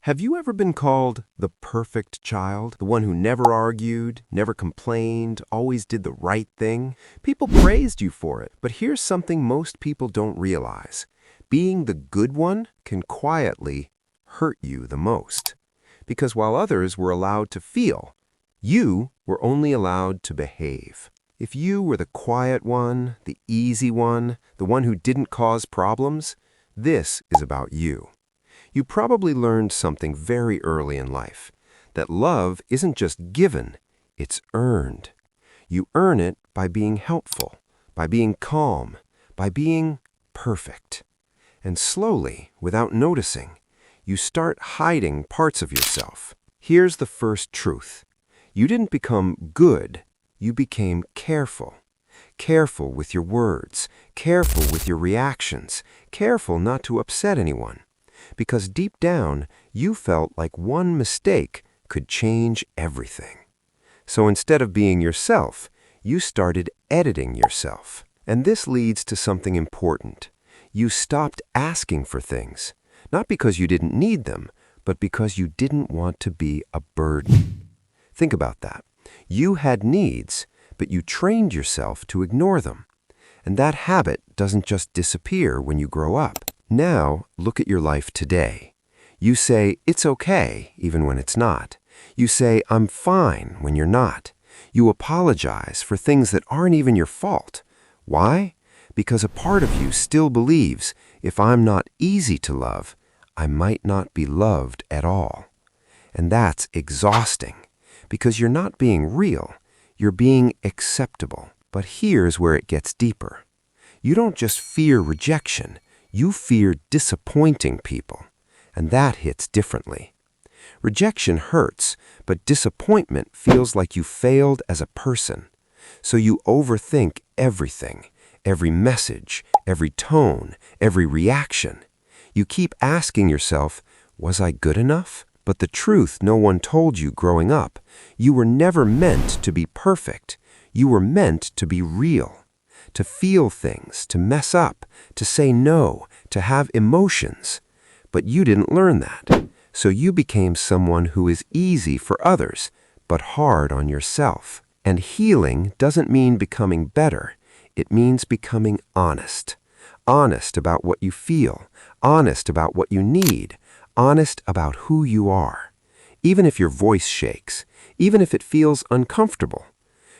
Have you ever been called the perfect child? The one who never argued, never complained, always did the right thing? People praised you for it, but here's something most people don't realize. Being the good one can quietly hurt you the most. Because while others were allowed to feel, you were only allowed to behave. If you were the quiet one, the easy one, the one who didn't cause problems, this is about you. You probably learned something very early in life, that love isn't just given, it's earned. You earn it by being helpful, by being calm, by being perfect. And slowly, without noticing, you start hiding parts of yourself. Here's the first truth. You didn't become good, you became careful. Careful with your words, careful with your reactions, careful not to upset anyone. Because deep down, you felt like one mistake could change everything. So instead of being yourself, you started editing yourself. And this leads to something important. You stopped asking for things, not because you didn't need them, but because you didn't want to be a burden. Think about that. You had needs, but you trained yourself to ignore them. And that habit doesn't just disappear when you grow up. Now, look at your life today. You say, it's okay, even when it's not. You say, I'm fine, when you're not. You apologize for things that aren't even your fault. Why? Because a part of you still believes, if I'm not easy to love, I might not be loved at all. And that's exhausting, because you're not being real, you're being acceptable. But here's where it gets deeper. You don't just fear rejection, you fear disappointing people, and that hits differently. Rejection hurts, but disappointment feels like you failed as a person. So you overthink everything, every message, every tone, every reaction. You keep asking yourself, was I good enough? But the truth no one told you growing up, you were never meant to be perfect. You were meant to be real. To feel things, to mess up, to say no, to have emotions. But you didn't learn that. So you became someone who is easy for others, but hard on yourself. And healing doesn't mean becoming better. It means becoming honest. Honest about what you feel, honest about what you need, honest about who you are. Even if your voice shakes, even if it feels uncomfortable.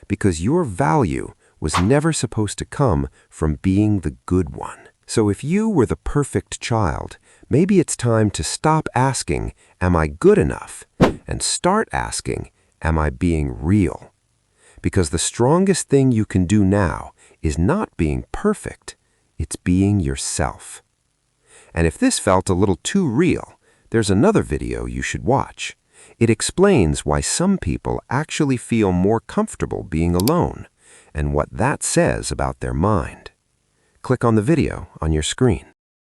Because your value was never supposed to come from being the good one. So if you were the perfect child, maybe it's time to stop asking, am I good enough? And start asking, am I being real? Because the strongest thing you can do now is not being perfect, it's being yourself. And if this felt a little too real, there's another video you should watch. It explains why some people actually feel more comfortable being alone, and what that says about their mind. Click on the video on your screen.